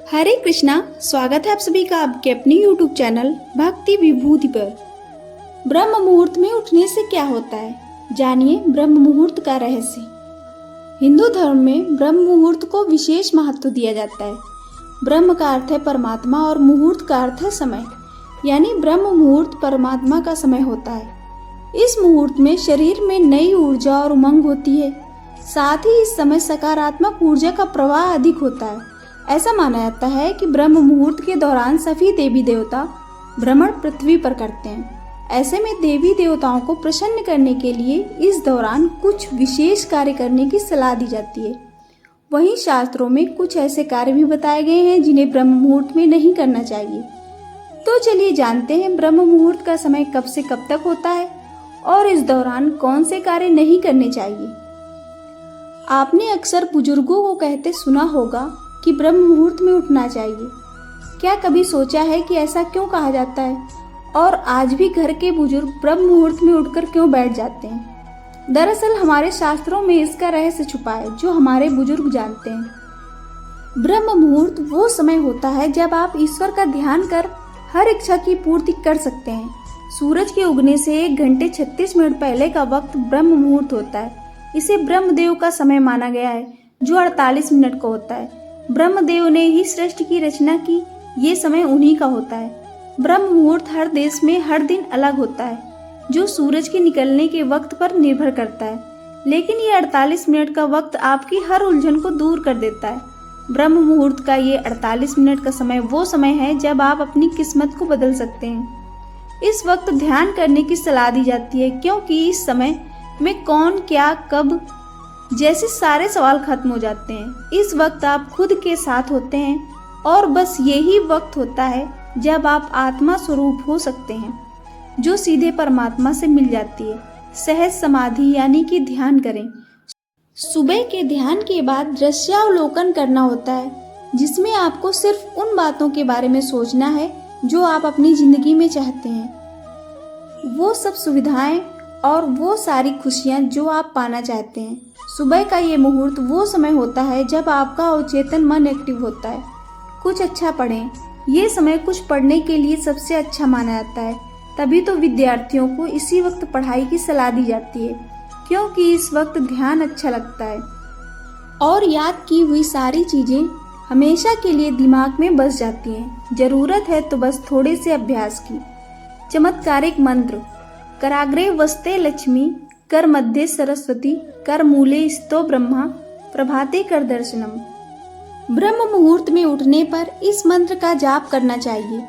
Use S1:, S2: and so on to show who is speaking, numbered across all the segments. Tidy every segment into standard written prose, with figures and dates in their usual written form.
S1: हरे कृष्णा। स्वागत है आप सभी का आपके अपने YouTube चैनल भक्ति विभूति पर। ब्रह्म मुहूर्त में उठने से क्या होता है, जानिए ब्रह्म मुहूर्त का रहस्य। हिंदू धर्म में ब्रह्म मुहूर्त को विशेष महत्व दिया जाता है। ब्रह्म का अर्थ है परमात्मा और मुहूर्त का अर्थ है समय, यानी ब्रह्म मुहूर्त परमात्मा का समय होता है। इस मुहूर्त में शरीर में नई ऊर्जा और उमंग होती है। साथ ही इस समय सकारात्मक ऊर्जा का प्रवाह अधिक होता है। ऐसा माना जाता है कि ब्रह्म मुहूर्त के दौरान सभी देवी देवता भ्रमण पृथ्वी पर करते हैं। ऐसे में देवी देवताओं को प्रसन्न करने के लिए इस दौरान कुछ विशेष कार्य करने की सलाह दी जाती है। वहीं शास्त्रों में कुछ ऐसे कार्य भी बताए गए हैं जिन्हें ब्रह्म मुहूर्त में नहीं करना चाहिए। तो चलिए जानते हैं ब्रह्म मुहूर्त का समय कब से कब तक होता है और इस दौरान कौन से कार्य नहीं करने चाहिए। आपने अक्सर बुजुर्गों को कहते सुना होगा कि ब्रह्म मुहूर्त में उठना चाहिए। क्या कभी सोचा है कि ऐसा क्यों कहा जाता है और आज भी घर के बुजुर्ग ब्रह्म मुहूर्त में उठकर क्यों बैठ जाते हैं। दरअसल हमारे शास्त्रों में इसका रहस्य छुपा है जो हमारे बुजुर्ग जानते हैं। ब्रह्म मुहूर्त वो समय होता है जब आप ईश्वर का ध्यान कर हर इच्छा की पूर्ति कर सकते हैं। सूरज के उगने से 1 घंटे 36 मिनट पहले का वक्त ब्रह्म मुहूर्त होता है। इसे ब्रह्मदेव का समय माना गया है जो 48 मिनट का होता है। ब्रह्मदेव ने ही सृष्टि की रचना की, ये समय उन्हीं का होता है। ब्रह्म मुहूर्त हर देश में हर दिन अलग होता है, जो सूरज के निकलने के वक्त पर निर्भर करता है, लेकिन ये 48 मिनट का वक्त आपकी हर उलझन को दूर कर देता है। ब्रह्म मुहूर्त का ये 48 मिनट का समय वो समय है जब आप अपनी किस्मत को बदल सकते हैं। इस वक्त ध्यान करने की सलाह दी जाती है क्योंकि इस समय में कौन, क्या, कब जैसे सारे सवाल खत्म हो जाते हैं। इस वक्त आप खुद के साथ होते हैं और बस यही वक्त होता है जब आप आत्मा स्वरूप हो सकते हैं, जो सीधे परमात्मा से मिल जाती है। सहज समाधि यानी कि ध्यान करें। सुबह के ध्यान के बाद दृश्यावलोकन करना होता है, जिसमें आपको सिर्फ उन बातों के बारे में सोचना है जो आप अपनी जिंदगी में चाहते हैं, वो सब सुविधाएं और वो सारी खुशियां जो आप पाना चाहते हैं। सुबह का ये मुहूर्त वो समय होता है जब आपका अवचेतन मन एक्टिव होता है। कुछ अच्छा पढ़ें। ये समय कुछ पढ़ने के लिए सबसे अच्छा माना जाता है। तभी तो विद्यार्थियों को इसी वक्त पढ़ाई की सलाह दी जाती है, क्योंकि इस वक्त ध्यान अच्छा लगता है और याद की हुई सारी चीजें हमेशा के लिए दिमाग में बस जाती हैं। जरूरत है तो बस थोड़े से अभ्यास की। चमत्कारिक मंत्र। कराग्रे वस्ते लक्ष्मी, कर मध्य सरस्वती, कर मूले स्तो ब्रह्मा, प्रभाते कर दर्शनम। ब्रह्म मुहूर्त में उठने पर इस मंत्र का जाप करना चाहिए।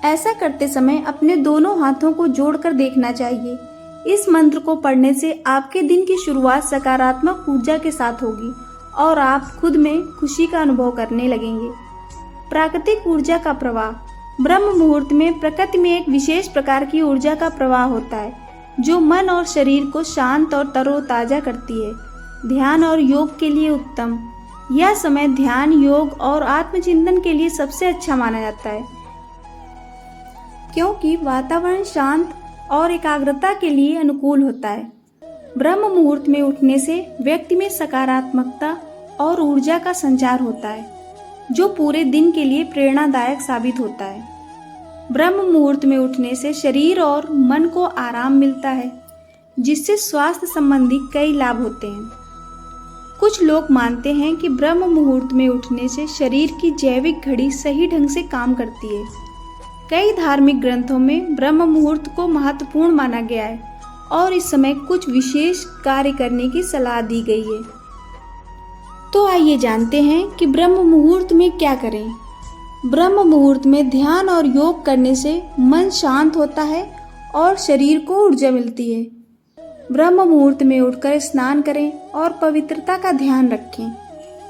S1: ऐसा करते समय अपने दोनों हाथों को जोड़कर देखना चाहिए। इस मंत्र को पढ़ने से आपके दिन की शुरुआत सकारात्मक ऊर्जा के साथ होगी और आप खुद में खुशी का अनुभव करने लगेंगे। प्राकृतिक ऊर्जा का प्रवाह। ब्रह्म मुहूर्त में प्रकृति में एक विशेष प्रकार की ऊर्जा का प्रवाह होता है जो मन और शरीर को शांत और तरोताजा करती है। ध्यान और योग के लिए उत्तम। यह समय ध्यान, योग और आत्मचिंतन के लिए सबसे अच्छा माना जाता है, क्योंकि वातावरण शांत और एकाग्रता के लिए अनुकूल होता है। ब्रह्म मुहूर्त में उठने से व्यक्ति में सकारात्मकता और ऊर्जा का संचार होता है, जो पूरे दिन के लिए प्रेरणादायक साबित होता है। ब्रह्म मुहूर्त में उठने से शरीर और मन को आराम मिलता है, जिससे स्वास्थ्य संबंधी कई लाभ होते हैं। कुछ लोग मानते हैं कि ब्रह्म मुहूर्त में उठने से शरीर की जैविक घड़ी सही ढंग से काम करती है। कई धार्मिक ग्रंथों में ब्रह्म मुहूर्त को महत्वपूर्ण माना गया है और इस समय कुछ विशेष कार्य करने की सलाह दी गई है। तो आइए जानते हैं कि ब्रह्म मुहूर्त में क्या करें। ब्रह्म मुहूर्त में ध्यान और योग करने से मन शांत होता है और शरीर को ऊर्जा मिलती है। ब्रह्म मुहूर्त में उठकर स्नान करें और पवित्रता का ध्यान रखें।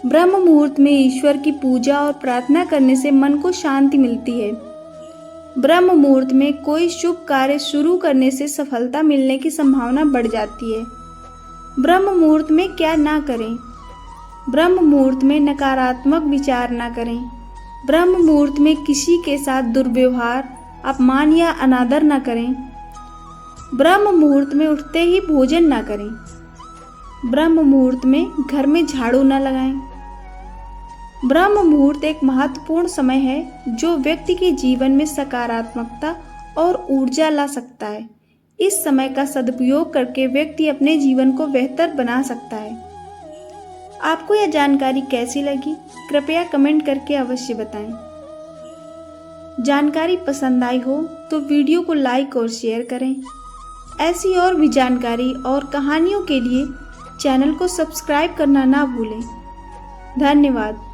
S1: ब्रह्म मुहूर्त में ईश्वर की पूजा और प्रार्थना करने से मन को शांति मिलती है। ब्रह्म मुहूर्त में कोई शुभ कार्य शुरू करने से सफलता मिलने की संभावना बढ़ जाती है। ब्रह्म मुहूर्त में क्या ना करें। ब्रह्म मुहूर्त में नकारात्मक विचार ना करें। ब्रह्म मुहूर्त में किसी के साथ दुर्व्यवहार, अपमान या अनादर न करें। ब्रह्म मुहूर्त में उठते ही भोजन न करें। ब्रह्म मुहूर्त में घर में झाड़ू न लगाएं। ब्रह्म मुहूर्त एक महत्वपूर्ण समय है जो व्यक्ति के जीवन में सकारात्मकता और ऊर्जा ला सकता है। इस समय का सदुपयोग करके व्यक्ति अपने जीवन को बेहतर बना सकता है। आपको यह जानकारी कैसी लगी? कृपया कमेंट करके अवश्य बताएं। जानकारी पसंद आई हो तो वीडियो को लाइक और शेयर करें। ऐसी और भी जानकारी और कहानियों के लिए चैनल को सब्सक्राइब करना ना भूलें। धन्यवाद।